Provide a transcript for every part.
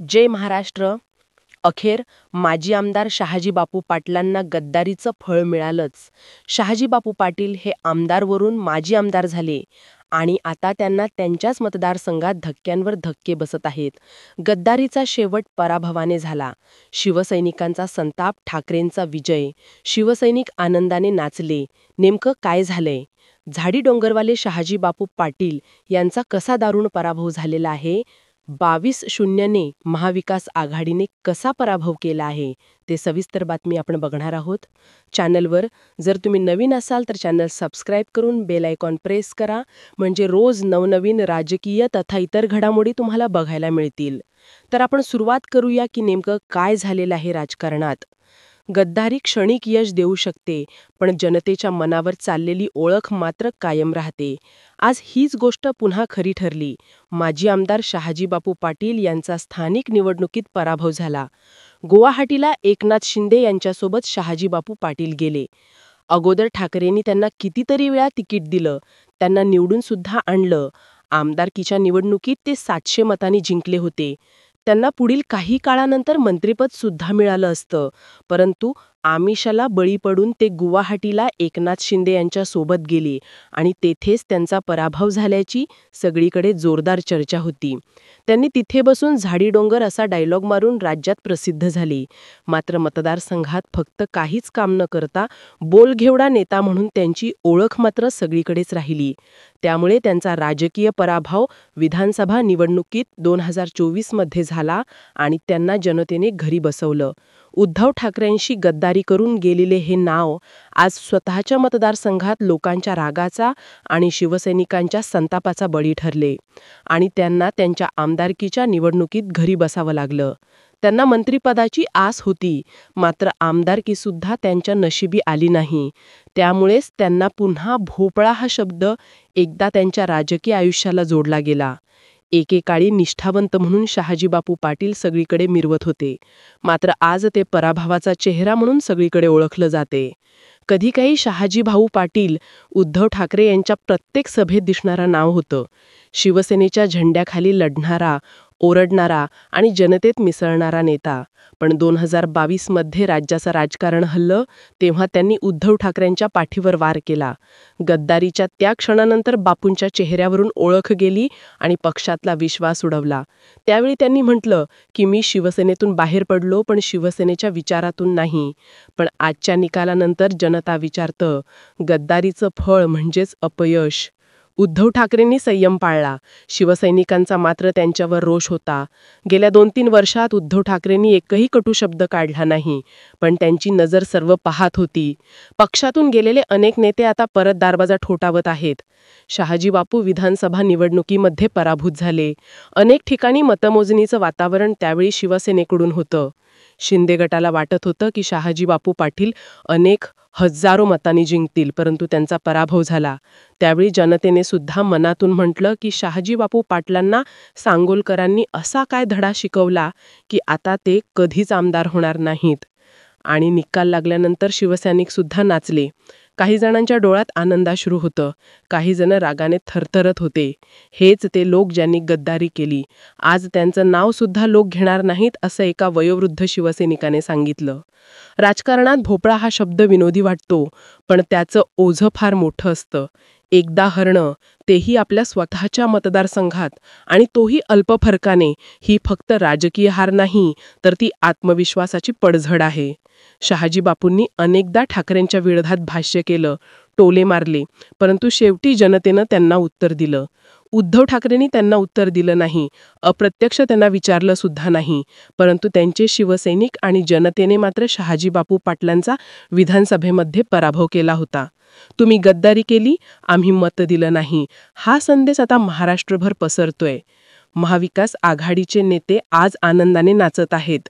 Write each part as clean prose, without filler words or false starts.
जय महाराष्ट्र. अखेर माजी आमदार शहाजी बापू पाटलांना गद्दारीचं फळ मिळालंच. शहाजी बापू पाटील हे आमदारवरून माजी आमदार झाले आणि आता त्यांना त्यांच्याच मतदारसंघात धक्क्यांवर धक्के बसत आहेत. गद्दारीचा शेवट पराभवाने झाला. शिवसैनिकांचा संताप, ठाकरेंचा विजय. शिवसैनिक आनंदाने नाचले. नेमकं काय झालंय? झाडी डोंगरवाले शहाजी बापू पाटील यांचा कसा दारुण पराभव झालेला आहे? 22-0ने महाविकास आघाडीने कसा पराभव केला आहे ते सविस्तर बातमी आपण बघणार आहोत. चॅनलवर जर तुम्ही नवीन असाल तर चॅनल सबस्क्राईब करून बेल आयकॉन प्रेस करा, म्हणजे रोज नवनवीन राजकीय तथा इतर घडामोडी तुम्हाला बघायला मिळतील. तर आपण सुरुवात करूया की नेमकं काय झालेलं आहे राजकारणात. गद्दारी क्षणिक यश देऊ शकते, पण जनतेच्या मनावर चाललेली ओळख मात्र कायम राहते. आज हीच गोष्ट पुन्हा खरी ठरली. माजी आमदार शहाजी बापू पाटील यांचा स्थानिक निवडणुकीत पराभव झाला. गुवाहाटीला एकनाथ शिंदे यांच्यासोबत शहाजी बापू पाटील गेले. अगोदर ठाकरेंनी त्यांना कितीतरी वेळा तिकीट दिलं, त्यांना निवडून सुद्धा आणलं. आमदारकीच्या निवडणुकीत ते 700 मतांनी जिंकले होते. त्यांना पुढील काही काळानंतर मंत्रिपद सुद्धा मिळालं असतं, परंतु आमिषाला बळी पडून ते गुवाहाटीला एकनाथ शिंदे यांच्या सोबत गेले आणि तेथेच त्यांचा पराभव झाल्याची सगळीकडे जोरदार चर्चा होती. त्यांनी तिथे बसून झाडी डोंगर असा डायलॉग मारून राज्यात प्रसिद्ध झाले. मात्र मतदारसंघात फक्त काहीच काम न करता बोलघेवडा नेता म्हणून त्यांची ओळख मात्र सगळीकडेच राहिली. त्यामुळे त्यांचा राजकीय पराभव विधानसभा निवडणुकीत 2024 मध्ये झाला आणि त्यांना जनतेने घरी बसवलं. उद्धव ठाकरेंशी गद्दारी करून गेलेले हे नाव आज स्वतःच्या मतदारसंघात लोकांच्या रागाचा आणि शिवसैनिकांच्या संतापाचा बळी ठरले आणि त्यांना त्यांच्या आमदारकीच्या निवडणुकीत घरी बसावं लागलं. त्यांना मंत्रिपदाची आस होती, मात्र आमदारकी सुद्धा त्यांच्या नशिबी आली नाही. त्यामुळेच त्यांना पुन्हा भोपळा हा शब्द एकदा त्यांच्या राजकीय आयुष्याला जोडला गेला. एकेकाळी निष्ठावंत म्हणून शहाजी बापू पाटील सगळीकडे मिरवत होते, मात्र आज ते पराभवाचा चेहरा म्हणून सगळीकडे ओळखलं जाते. कधी काही शहाजी भाऊ पाटील उद्धव ठाकरे यांच्या प्रत्येक सभेत दिसणारा नाव होतं. शिवसेनेच्या झेंड्याखाली लढणारा, ओरडणारा आणि जनतेत मिसळणारा नेता. पण 2022 मध्ये राज्याचं राजकारण हललं तेव्हा त्यांनी उद्धव ठाकरेंच्या पाठीवर वार केला. गद्दारीच्या त्या क्षणानंतर बापूंच्या चेहऱ्यावरून ओळख गेली आणि पक्षातला विश्वास उडवला. त्यावेळी त्यांनी म्हटलं की मी शिवसेनेतून बाहेर पडलो, पण शिवसेनेच्या विचारातून नाही. पण आजच्या निकालानंतर जनता विचारतं, गद्दारीचं फळ म्हणजेच अपयश. उद्धव ठाकरेंनी संयम पाळला, शिवसैनिकांचा मात्र त्यांच्यावर रोष होता. गेल्या 2-3 वर्षात उद्धव ठाकरेंनी एकही कटू शब्द काढला नाही, पण त्यांची नजर सर्व पाहत होती. पक्षातून गेलेले अनेक नेते आता परत दारवाजा ठोठावत आहेत. शहाजी बापू विधानसभा निवडणुकीमध्ये पराभूत झाले. अनेक ठिकाणी मतमोजणीचं वातावरण त्यावेळी शिवसेनेकडून होतं. शिंदे गटाला वाटत होतं की शहाजी बापू पाटील अनेक हजारो मतांनी जिंकतील, परंतु त्यांचा पराभव झाला. त्यावेळी जनतेने सुद्धा मनातून म्हटलं की शहाजी बापू पाटलांना सांगोलकरांनी असा काय धडा शिकवला की आता ते कधीच आमदार होणार नाहीत. आणि निकाल लागल्यानंतर शिवसैनिक सुद्धा नाचले. काही जणांच्या डोळ्यात आनंदाश्रू होतं, काही जण रागाने थरथरत होते. हेच ते लोक ज्यांनी गद्दारी केली. आज त्यांचं नाव सुद्धा लोक घेणार नाहीत, असं एका वयोवृद्ध शिवसैनिकाने सांगितलं. राजकारणात भोपळा हा शब्द विनोदी वाटतो, पण त्याचं ओझं फार मोठं असतं. एकदा हरणं, तेही आपल्या स्वतःच्या मतदारसंघात, आणि तोही अल्प फरकाने, ही फक्त राजकीय हार नाही, तर ती आत्मविश्वासाची पडझड आहे. शहाजी बापूंनी अनेकदा ठाकरेंच्या विरोधात भाष्य केलं, टोले मारले, परंतु शेवटी जनतेनं त्यांना उत्तर दिलं. उद्धव ठाकरेंनी त्यांना उत्तर दिलं नाही, अप्रत्यक्ष त्यांना विचारलं सुद्धा नाही, परंतु त्यांचे शिवसैनिक आणि जनतेने मात्र शहाजी बापू पाटलांचा विधानसभेमध्ये पराभव केला होता. तुम्ही गद्दारी केली, आम्ही मत दिलं नाही, हा संदेश आता महाराष्ट्रभर पसरतोय. महाविकास आघाडीचे नेते आज आनंदाने नाचत आहेत.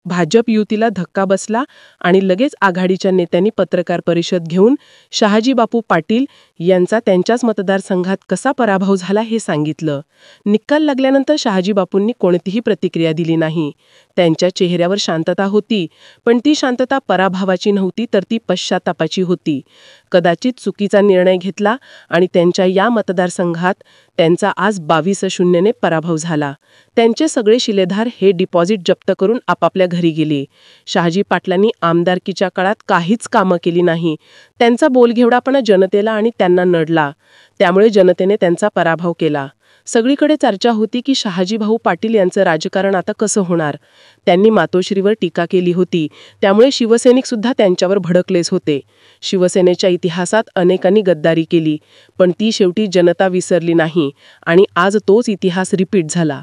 भाजप युतीला धक्का बसला आणि लगेच आघाडीच्या नेत्यांनी पत्रकार परिषद घेऊन शहाजी बापू पाटील यांचा त्यांच्याच मतदारसंघात कसा पराभव झाला हे सांगितलं. निकाल लागल्यानंतर शहाजी बापूंनी कोणतीही प्रतिक्रिया दिली नाही. त्यांच्या चेहऱ्यावर शांतता होती, पण ती शांतता पराभवाची नव्हती, तर ती पश्चातापाची होती. कदाचित चुकीचा निर्णय घेतला आणि त्यांच्या या मतदारसंघात त्यांचा आज 22-0 पराभव झाला. त्यांचे सगळे शिलेधार हे डिपॉझिट जप्त करून आपापल्या घरी गेले. शहाजी पाटलांनी आमदारकीच्या काळात काहीच कामं केली नाही. त्यांचा बोलघेवडापणा जनतेला आणि त्यांना नडला. त्यामुळे जनतेने त्यांचा पराभव केला. सगळीकडे चर्चा होती की शहाजीभाऊ पाटील यांचं राजकारण आता कसं होणार. त्यांनी मातोश्रीवर टीका केली होती. त्यामुळे शिवसैनिक सुद्धा त्यांच्यावर भडकलेच होते. शिवसेनेच्या इतिहासात अनेकांनी गद्दारी केली, पण ती शेवटी जनता विसरली नाही आणि आज तोच इतिहास रिपीट झाला.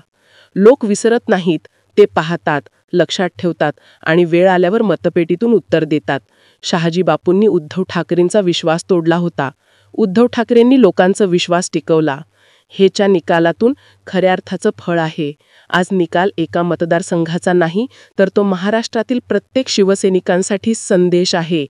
लोक विसरत नाहीत, ते पाहतात, लक्षात ठेवतात आणि वेळ आल्यावर मतपेटीतून उत्तर देतात. शहाजी बापूंनी उद्धव ठाकरेंचा विश्वास तोडला होता. उद्धव ठाकरेंनी लोकांचा विश्वास टिकवला. हेच्या निकालातून खऱ्या अर्थाचं फळ आहे. आज निकाल एका मतदारसंघाचा नाही, तर तो महाराष्ट्रातील प्रत्येक शिवसैनिकांसाठी संदेश आहे.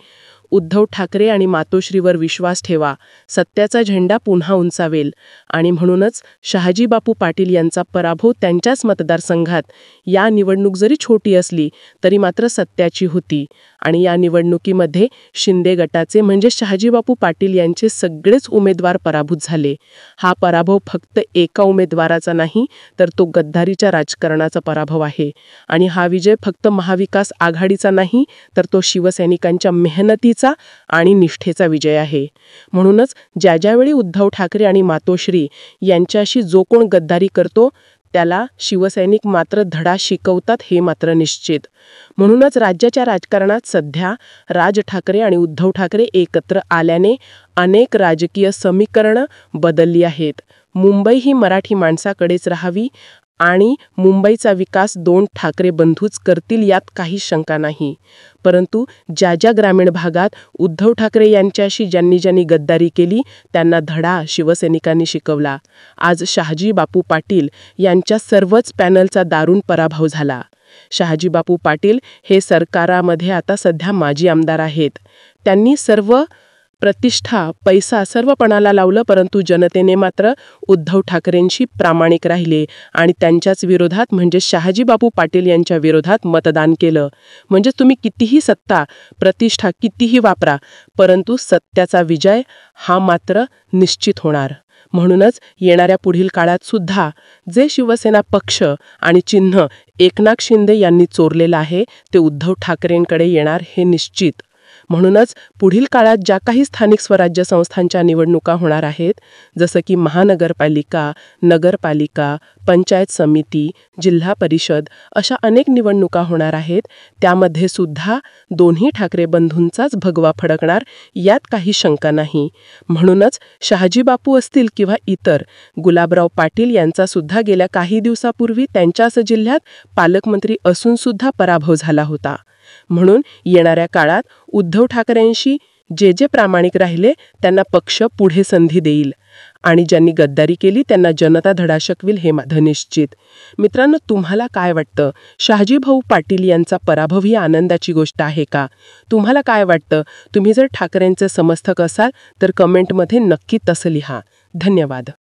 उद्धव ठाकरे आणि मातोश्रीवर विश्वास ठेवा. सत्याचा झेंडा पुन्हा उंचावेल. आणि म्हणूनच शहाजी बापू पाटील यांचा पराभव त्यांच्याच मतदारसंघात या निवडणूक जरी छोटी असली तरी मात्र सत्याची होती. आणि या निवडणुकीमध्ये शिंदे गटाचे म्हणजे शहाजी बापू पाटील यांचे सगळेच उमेदवार पराभूत झाले. हा पराभव फक्त एका उमेदवाराचा नाही, तर तो गद्दारीच्या राजकारणाचा पराभव आहे. आणि हा विजय फक्त महाविकास आघाडीचा नाही, तर तो शिवसैनिकांच्या मेहनतीचा आणि निष्ठेचा विजय आहे. म्हणूनच ज्यावेळी उद्धव ठाकरे आणि मातोश्री यांच्याशी जो कोण गद्दारी करतो त्याला शिवसैनिक मात्र धडा शिकवतात हे मात्र निश्चित. म्हणूनच राज्याच्या राजकारणात सध्या राज ठाकरे आणि उद्धव ठाकरे एकत्र आल्याने अनेक राजकीय समीकरणं बदलली आहेत. मुंबई ही मराठी माणसाकडेच राहावी आणि मुंबईचा विकास दोन ठाकरे बंधूच करतील यात काही शंका नाही. परंतु ज्या ग्रामीण भागात उद्धव ठाकरे यांच्याशी ज्यांनी गद्दारी केली त्यांना धडा शिवसैनिकांनी शिकवला. आज शहाजी बापू पाटील यांच्या सर्वच पॅनलचा दारुण पराभव झाला. शहाजी बापू पाटील हे सरकारामध्ये आता सध्या माजी आमदार आहेत. त्यांनी सर्व प्रतिष्ठा, पैसा सर्व पणाला लावलं, परंतु जनतेने मात्र उद्धव ठाकरेंशी प्रामाणिक राहिले आणि त्यांच्याच विरोधात म्हणजे शहाजी बापू पाटील यांच्या विरोधात मतदान केलं. म्हणजे तुम्ही कितीही सत्ता, प्रतिष्ठा कितीही वापरा, परंतु सत्याचा विजय हा मात्र निश्चित होणार. म्हणूनच येणाऱ्या पुढील काळात सुद्धा जे शिवसेना पक्ष आणि चिन्ह एकनाथ शिंदे यांनी चोरलेलं आहे ते उद्धव ठाकरेंकडे येणार हे निश्चित. म्हणूनच पुढील काळात ज्या काही स्थानिक स्वराज्य संस्थांच्या निवडणुका होणार आहेत, जसं की महानगरपालिका, नगरपालिका, पंचायत समिती, जिल्हा परिषद अशा अनेक निवडणुका होणार आहेत, त्यामध्ये सुद्धा दोन्ही ठाकरे बंधूंचाच भगवा फडकणार यात काही शंका नाही. म्हणूनच शहाजी बापू असतील किंवा इतर, गुलाबराव पाटील यांचा सुद्धा गेल्या काही दिवसापूर्वी त्यांच्याच जिल्ह्यात पालकमंत्री असून सुद्धा पराभव झाला होता. म्हणून येणाऱ्या काळात उद्धव ठाकरेंशी जे प्रामाणिक राहिले त्यांना पक्ष पुढे संधी देईल आणि ज्यांनी गद्दारी केली त्यांना जनता धडा शिकवेल हे मात्र निश्चित. मित्रांनो, तुम्हाला काय वाटतं? शहाजी भाऊ पाटील यांचा पराभव ही आनंदाची गोष्ट आहे का? तुम्हाला काय वाटतं? तुम्ही जर ठाकरेंचे समर्थक असाल तर कमेंटमध्ये नक्की तसं लिहा. धन्यवाद.